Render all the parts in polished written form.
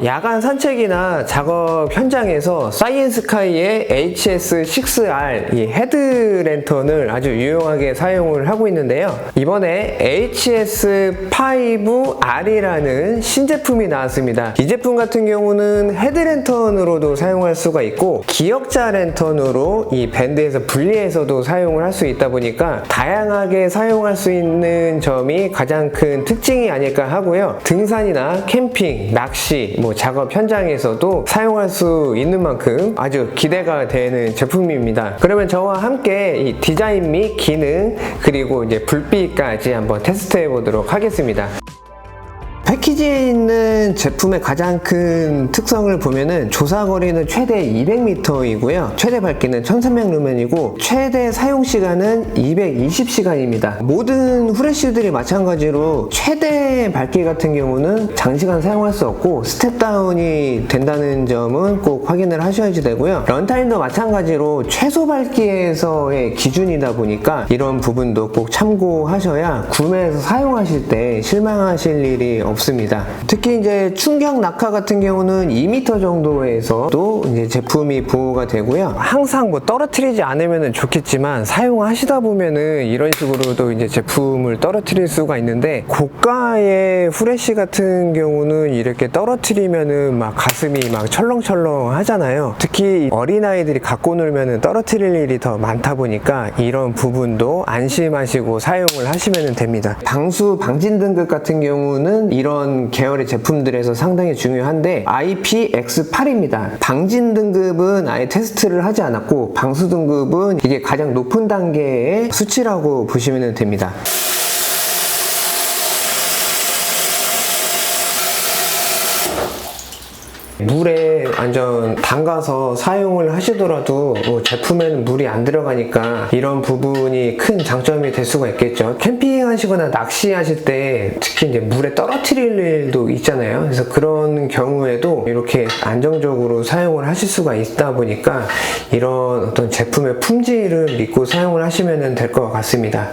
야간 산책이나 작업 현장에서 사이언스카이의 HS6R 이 헤드랜턴을 아주 유용하게 사용을 하고 있는데요. 이번에 HS5R이라는 신제품이 나왔습니다. 이 제품 같은 경우는 헤드랜턴으로도 사용할 수가 있고 기역자 랜턴으로 이 밴드에서 분리해서도 사용을 할 수 있다 보니까 다양하게 사용할 수 있는 점이 가장 큰 특징이 아닐까 하고요. 등산이나 캠핑, 낚시, 작업 현장에서도 사용할 수 있는 만큼 아주 기대가 되는 제품입니다. 그러면 저와 함께 이 디자인 및 기능 그리고 이제 불빛까지 한번 테스트해 보도록 하겠습니다. 패키지에 있는 제품의 가장 큰 특성을 보면은 조사거리는 최대 200m이고요. 최대 밝기는 1300루멘이고 최대 사용시간은 220시간입니다. 모든 후레쉬들이 마찬가지로 최대 밝기 같은 경우는 장시간 사용할 수 없고 스텝다운이 된다는 점은 꼭 확인을 하셔야지 되고요. 런타임도 마찬가지로 최소 밝기에서의 기준이다 보니까 이런 부분도 꼭 참고하셔야 구매해서 사용하실 때 실망하실 일이 없습니다. 특히 이제 충격 낙하 같은 경우는 2m 정도에서도 이제 제품이 보호가 되고요. 항상 떨어뜨리지 않으면 좋겠지만 사용하시다 보면은 이런 식으로도 이제 제품을 떨어뜨릴 수가 있는데 고가의 후레쉬 같은 경우는 이렇게 떨어뜨리면은 막 가슴이 막 철렁철렁 하잖아요. 특히 어린아이들이 갖고 놀면은 떨어뜨릴 일이 더 많다 보니까 이런 부분도 안심하시고 사용을 하시면 됩니다. 방수 방진 등급 같은 경우는 이런 계열의 제품들에서 상당히 중요한데 IPX8입니다. 방진 등급은 아예 테스트를 하지 않았고 방수 등급은 이게 가장 높은 단계의 수치라고 보시면 됩니다. 물에 완전 담가서 사용을 하시더라도 제품에는 물이 안 들어가니까 이런 부분이 큰 장점이 될 수가 있겠죠. 캠핑 하시거나 낚시 하실 때 특히 이제 물에 떨어뜨릴 일도 있잖아요. 그래서 그런 경우에도 이렇게 안정적으로 사용을 하실 수가 있다 보니까 이런 어떤 제품의 품질을 믿고 사용을 하시면 될 것 같습니다.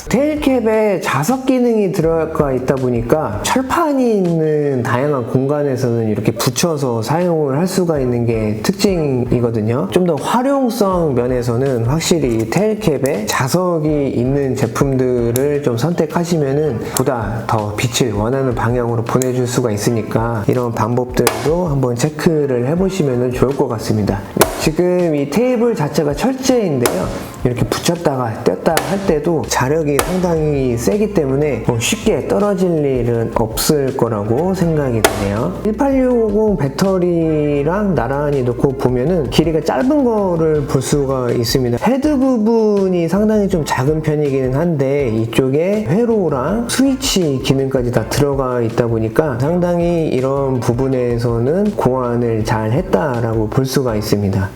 테일캡에 자석 기능이 들어가 있다 보니까 철판이 있는 다양한 공간에서는 이렇게 붙여서 사용을 할 수가 있는 게 특징이거든요. 좀 더 활용성 면에서는 확실히 테일캡에 자석이 있는 제품들을 좀 선택하시면은 보다 더 빛을 원하는 방향으로 보내줄 수가 있으니까 이런 방법들도 한번 체크를 해보시면 좋을 것 같습니다. 지금 이 테이블 자체가 철제인데요. 이렇게 붙였다가 뗐다 할 때도 자력이 상당히 세기 때문에 쉽게 떨어질 일은 없을 거라고 생각이 드네요. 18650 배터리랑 나란히 놓고 보면은 길이가 짧은 거를 볼 수가 있습니다. 헤드 부분이 상당히 좀 작은 편이기는 한데 이쪽에 회로랑 스위치 기능까지 다 들어가 있다 보니까 상당히 이런 부분에서는 고안을 잘 했다라고 볼 수가 있습니다.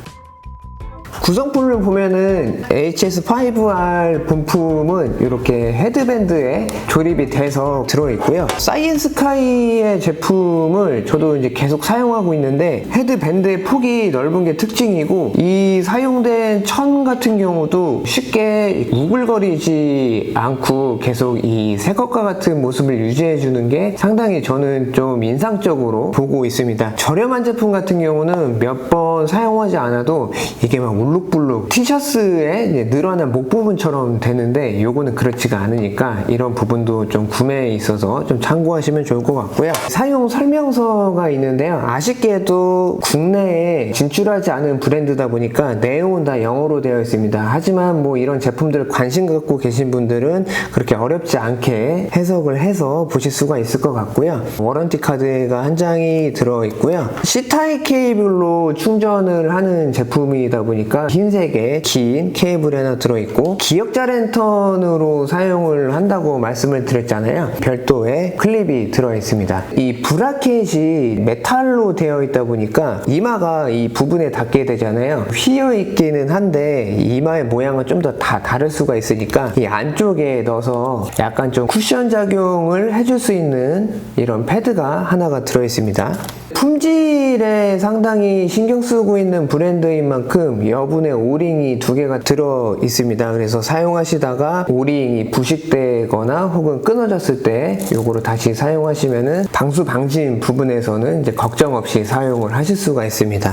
구성품을 보면은 HS5R 본품은 이렇게 헤드밴드에 조립이 돼서 들어있고요. 사이언스카이의 제품을 저도 이제 계속 사용하고 있는데 헤드밴드의 폭이 넓은 게 특징이고 이 사용된 천 같은 경우도 쉽게 우글거리지 않고 계속 이 새 것과 같은 모습을 유지해주는 게 상당히 저는 좀 인상적으로 보고 있습니다. 저렴한 제품 같은 경우는 몇 번 사용하지 않아도 이게 막 울룩불룩 티셔츠의 늘어난 목 부분처럼 되는데 요거는 그렇지가 않으니까 이런 부분도 좀 구매에 있어서 좀 참고하시면 좋을 것 같고요. 사용 설명서가 있는데요. 아쉽게도 국내에 진출하지 않은 브랜드다 보니까 내용은 다 영어로 되어 있습니다. 하지만 이런 제품들 관심 갖고 계신 분들은 그렇게 어렵지 않게 해석을 해서 보실 수가 있을 것 같고요. 워런티 카드가 한 장이 들어있고요. C타입 케이블로 충전을 하는 제품이다 보니까 흰색의 긴 케이블이 하나 들어있고 기역자 랜턴으로 사용을 한다고 말씀을 드렸잖아요. 별도의 클립이 들어있습니다. 이 브라켓이 메탈로 되어 있다 보니까 이마가 이 부분에 닿게 되잖아요. 휘어 있기는 한데 이마의 모양은 좀 더 다 다를 수가 있으니까 이 안쪽에 넣어서 약간 좀 쿠션 작용을 해줄 수 있는 이런 패드가 하나가 들어있습니다. 품질에 상당히 신경 쓰고 있는 브랜드인 만큼 여분의 오링이 2개가 들어 있습니다. 그래서 사용하시다가 오링이 부식되거나 혹은 끊어졌을 때 요거를 다시 사용하시면은 방수 방진 부분에서는 이제 걱정 없이 사용을 하실 수가 있습니다.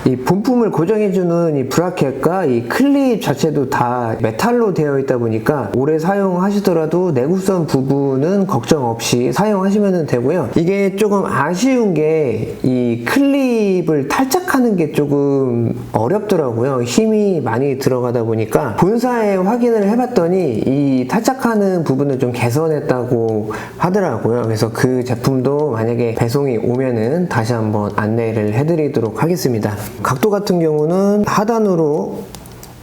이 본품을 고정해주는 이 브라켓과 이 클립 자체도 다 메탈로 되어 있다 보니까 오래 사용하시더라도 내구성 부분은 걱정 없이 사용하시면 되고요. 이게 조금 아쉬운 게 이 클립을 탈착하는 게 조금 어렵더라고요. 힘이 많이 들어가다 보니까 본사에 확인을 해봤더니 이 탈착하는 부분을 좀 개선했다고 하더라고요. 그래서 그 제품도 만약에 배송이 오면은 다시 한번 안내를 해드리도록 하겠습니다. 각도 같은 경우는 하단으로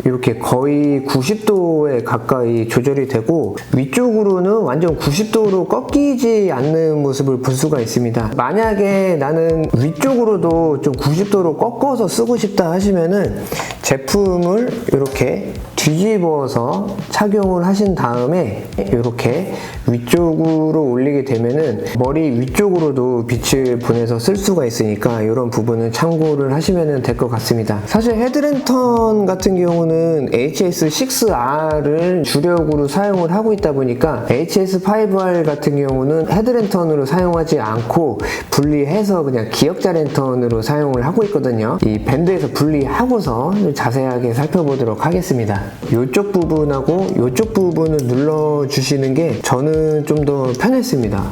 이렇게 거의 90도에 가까이 조절이 되고 위쪽으로는 완전 90도로 꺾이지 않는 모습을 볼 수가 있습니다. 만약에 나는 위쪽으로도 좀 90도로 꺾어서 쓰고 싶다 하시면은 제품을 이렇게 뒤집어서 착용을 하신 다음에 이렇게 위쪽으로 올리게 되면은 머리 위쪽으로도 빛을 보내서 쓸 수가 있으니까 이런 부분은 참고를 하시면 될 것 같습니다. 사실 헤드랜턴 같은 경우는 HS6R을 주력으로 사용을 하고 있다 보니까 HS5R 같은 경우는 헤드랜턴으로 사용하지 않고 분리해서 그냥 기역자 랜턴으로 사용을 하고 있거든요. 이 밴드에서 분리하고서 좀 자세하게 살펴보도록 하겠습니다. 이쪽 부분하고 이쪽 부분을 눌러주시는 게 저는 좀 더 편했습니다.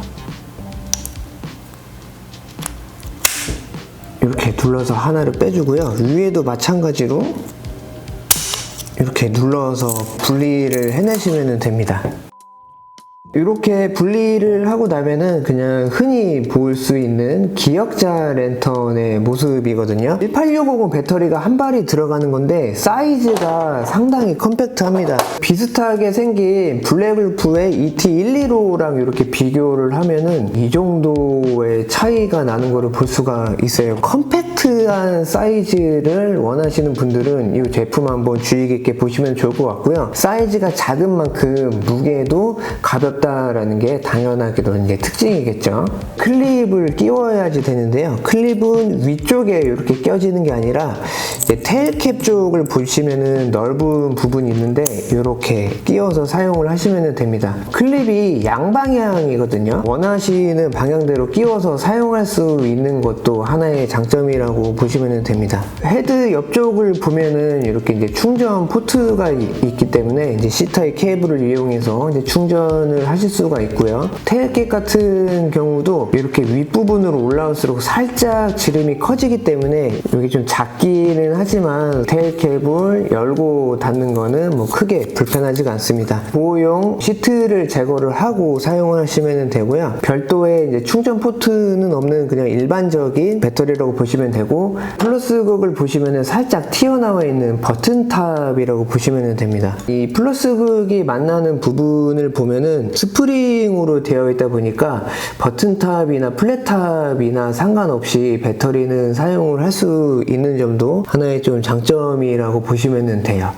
이렇게 눌러서 하나를 빼주고요. 위에도 마찬가지로 이렇게 눌러서 분리를 해내시면 됩니다. 이렇게 분리를 하고 나면은 그냥 흔히 볼 수 있는 기역자 랜턴의 모습이거든요. 18650 배터리가 한 발이 들어가는 건데 사이즈가 상당히 컴팩트합니다. 비슷하게 생긴 블랙울프의 ET115랑 이렇게 비교를 하면은 이 정도의 차이가 나는 거를 볼 수가 있어요. 컴팩트한 사이즈를 원하시는 분들은 이 제품 한번 주의 깊게 보시면 좋을 것 같고요. 사이즈가 작은 만큼 무게도 가볍다 라는 게 당연하게도 이제 특징이겠죠. 클립을 끼워야지 되는데요. 클립은 위쪽에 이렇게 껴지는 게 아니라 이제 테일캡 쪽을 보시면은 넓은 부분이 있는데 이렇게 끼워서 사용을 하시면 됩니다. 클립이 양방향이거든요. 원하시는 방향대로 끼워서 사용할 수 있는 것도 하나의 장점이라고 보시면 됩니다. 헤드 옆쪽을 보면은 이렇게 이제 충전 포트가 있기 때문에 이제 C타입 케이블을 이용해서 이제 충전을 하실 수가 있고요. 테일캡 같은 경우도 이렇게 윗부분으로 올라올수록 살짝 지름이 커지기 때문에 여기 좀 작기는 하지만 테일캡을 열고 닫는 거는 뭐 크게 불편하지가 않습니다. 보호용 시트를 제거를 하고 사용을 하시면 되고요. 별도의 이제 충전 포트는 없는 그냥 일반적인 배터리라고 보시면 되고 플러스극을 보시면 살짝 튀어나와 있는 버튼탑이라고 보시면 됩니다. 이 플러스극이 만나는 부분을 보면은 스프링으로 되어 있다 보니까 버튼탑이나 플랫탑이나 상관없이 배터리는 사용을 할 수 있는 점도 하나의 좀 장점이라고 보시면 돼요.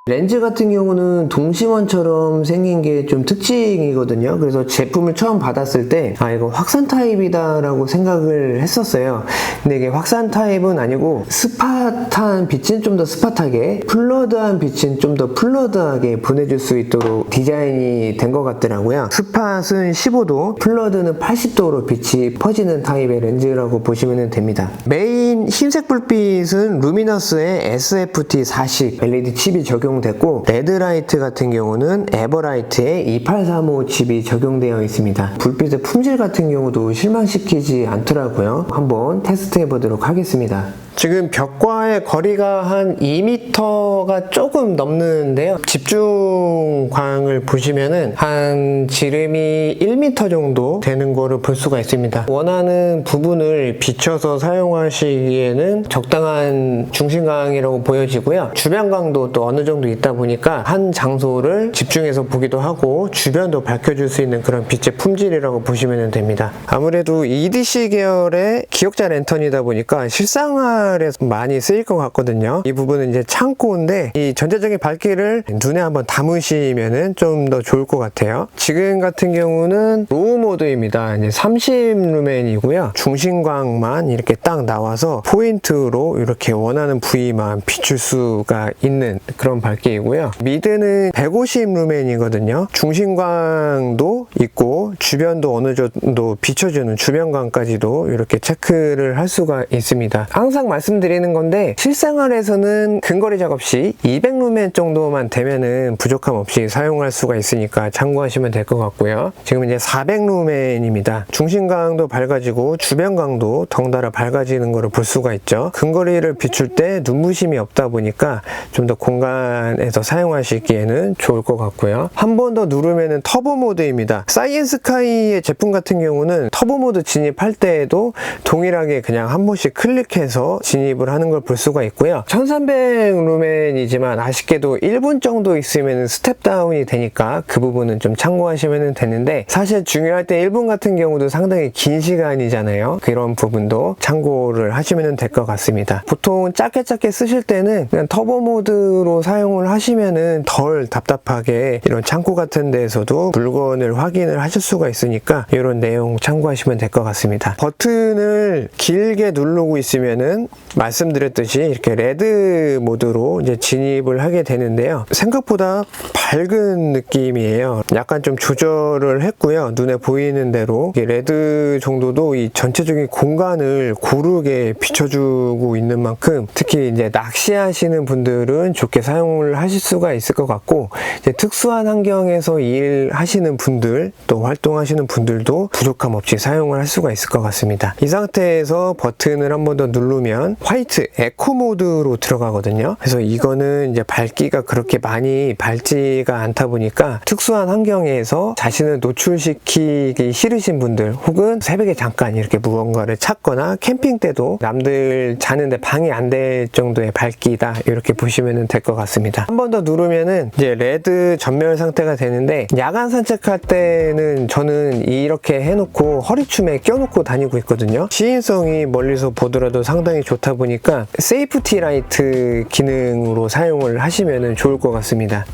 렌즈 같은 경우는 동심원처럼 생긴 게 좀 특징이거든요. 그래서 제품을 처음 받았을 때 이거 확산 타입이다 라고 생각을 했었어요. 근데 이게 확산 타입은 아니고 스팟한 빛은 좀 더 스팟하게, 플러드한 빛은 좀 더 플러드하게 보내줄 수 있도록 디자인이 된 것 같더라고요. 스팟은 15도, 플러드는 80도로 빛이 퍼지는 타입의 렌즈라고 보시면 됩니다. 메인 흰색 불빛은 루미너스의 SFT40 LED 칩이 적용됐고, 레드라이트 같은 경우는 에버라이트의 2835 칩이 적용되어 있습니다. 불빛의 품질 같은 경우도 실망시키지 않더라고요. 한번 테스트 해보도록 하겠습니다. 지금 벽과의 거리가 한 2m가 조금 넘는데요. 집중광을 보시면은 한 지름이 1m 정도 되는 거를 볼 수가 있습니다. 원하는 부분을 비춰서 사용하시기에는 적당한 중심광이라고 보여지고요. 주변광도 또 어느 정도 정도 있다 보니까 한 장소를 집중해서 보기도 하고 주변도 밝혀줄 수 있는 그런 빛의 품질이라고 보시면 됩니다. 아무래도 EDC 계열의 기역자 랜턴이다 보니까 실생활에서 많이 쓰일 것 같거든요. 이 부분은 이제 창고인데 이 전체적인 밝기를 눈에 한번 담으시면은 좀 더 좋을 것 같아요. 지금 같은 경우는 로우 모드입니다. 이제 30루멘이고요. 중심광만 이렇게 딱 나와서 포인트로 이렇게 원하는 부위만 비출 수가 있는 그런 밝기이고요. 미드는 150루멘이거든요. 중심광도 있고 주변도 어느 정도 비춰주는 주변광까지도 이렇게 체크를 할 수가 있습니다. 항상 말씀드리는 건데 실생활에서는 근거리 작업 시 200루멘 정도만 되면은 부족함 없이 사용할 수가 있으니까 참고하시면 될 것 같고요. 지금 이제 400루멘입니다. 중심광도 밝아지고 주변광도 덩달아 밝아지는 것을 볼 수가 있죠. 근거리를 비출 때 눈부심이 없다 보니까 좀 더 공간에서 사용하시기에는 좋을 것 같고요. 한 번 더 누르면은 터보 모드입니다. 사이언스카이의 제품 같은 경우는 터보 모드 진입할 때에도 동일하게 그냥 한 번씩 클릭해서 진입을 하는 걸 볼 수가 있고요. 1300루멘이지만 아쉽게도 1분 정도 있으면 스텝 다운이 되니까 그 부분은 좀 참고하시면 되는데 사실 중요할 때 1분 같은 경우도 상당히 긴 시간이잖아요. 그런 부분도 참고를 하시면 될 것 같습니다. 보통 짧게 쓰실 때는 그냥 터보 모드로 사용을 하시면은 덜 답답하게 이런 창고 같은 데에서도 물건을 확인을 하실 수가 있으니까 이런 내용 참고하시면 될 것 같습니다. 버튼을 길게 누르고 있으면은 말씀드렸듯이 이렇게 레드 모드로 이제 진입을 하게 되는데요. 생각보다 밝은 느낌이에요. 약간 좀 조절을 했고요. 눈에 보이는 대로 레드 정도도 이 전체적인 공간을 고르게 비춰주고 있는 만큼 특히 이제 낚시하시는 분들은 좋게 사용을 하실 수가 있을 것 같고 이제 특수한 환경에서 일하시는 분들 또 활동하시는 분들도 부족함 없이 사용을 할 수가 있을 것 같습니다. 이 상태에서 버튼을 한 번 더 누르면 화이트 에코 모드로 들어가거든요. 그래서 이거는 이제 밝기가 그렇게 많이 밝지가 않다 보니까 특수한 환경에서 자신을 노출시키기 싫으신 분들 혹은 새벽에 잠깐 이렇게 무언가를 찾거나 캠핑 때도 남들 자는데 방해 안 될 정도의 밝기다 이렇게 보시면 될 것 같습니다. 한 번 더 누르면은 이제 레드 전멸 상태가 되는데 야간 산책할 때는 저는 이렇게 해놓고 허리춤에 껴놓고 다니고 있거든요. 시인성이 멀리서 보더라도 상당히 좋다 보니까 세이프티 라이트 기능으로 사용을 하시면 좋을 것 같습니다.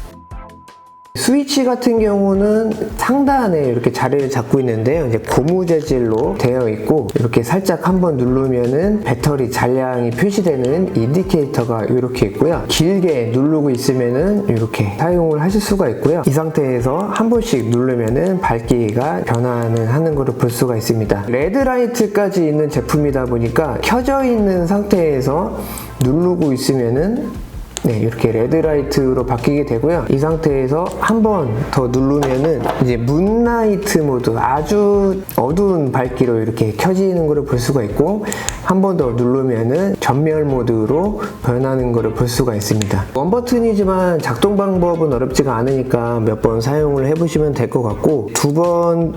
스위치 같은 경우는 상단에 이렇게 자리를 잡고 있는데요. 이제 고무 재질로 되어 있고 이렇게 살짝 한번 누르면은 배터리 잔량이 표시되는 인디케이터가 이렇게 있고요. 길게 누르고 있으면은 이렇게 사용을 하실 수가 있고요. 이 상태에서 한 번씩 누르면은 밝기가 변화는 하는 것을 볼 수가 있습니다. 레드라이트까지 있는 제품이다 보니까 켜져 있는 상태에서 누르고 있으면은 이렇게 레드라이트로 바뀌게 되고요. 이 상태에서 한 번 더 누르면은 이제 문라이트 모드 아주 어두운 밝기로 이렇게 켜지는 것을 볼 수가 있고 한 번 더 누르면은 전멸 모드로 변하는 것을 볼 수가 있습니다. 원 버튼이지만 작동 방법은 어렵지가 않으니까 몇 번 사용을 해보시면 될 것 같고 두 번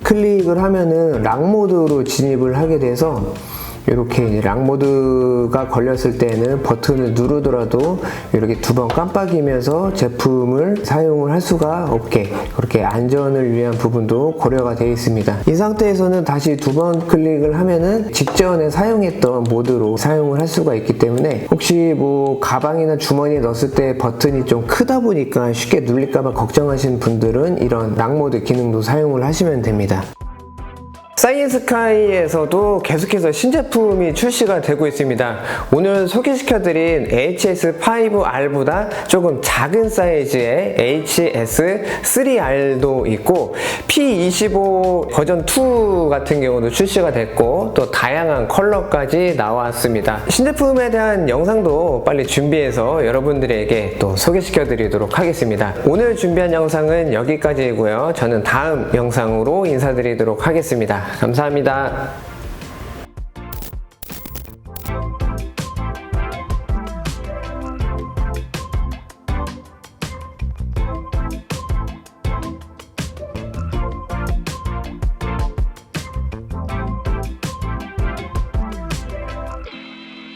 클릭을 하면은 락 모드로 진입을 하게 돼서 이렇게 락 모드가 걸렸을 때는 버튼을 누르더라도 이렇게 두 번 깜빡이면서 제품을 사용을 할 수가 없게 그렇게 안전을 위한 부분도 고려가 되어 있습니다. 이 상태에서는 다시 두 번 클릭을 하면은 직전에 사용했던 모드로 사용을 할 수가 있기 때문에 혹시 뭐 가방이나 주머니에 넣었을 때 버튼이 좀 크다 보니까 쉽게 눌릴까봐 걱정하시는 분들은 이런 락 모드 기능도 사용을 하시면 됩니다. 사이언스카이에서도 계속해서 신제품이 출시가 되고 있습니다. 오늘 소개시켜드린 HS5R보다 조금 작은 사이즈의 HS3R도 있고 P25 버전 2 같은 경우도 출시가 됐고 또 다양한 컬러까지 나왔습니다. 신제품에 대한 영상도 빨리 준비해서 여러분들에게 또 소개시켜드리도록 하겠습니다. 오늘 준비한 영상은 여기까지이고요. 저는 다음 영상으로 인사드리도록 하겠습니다. 감사합니다.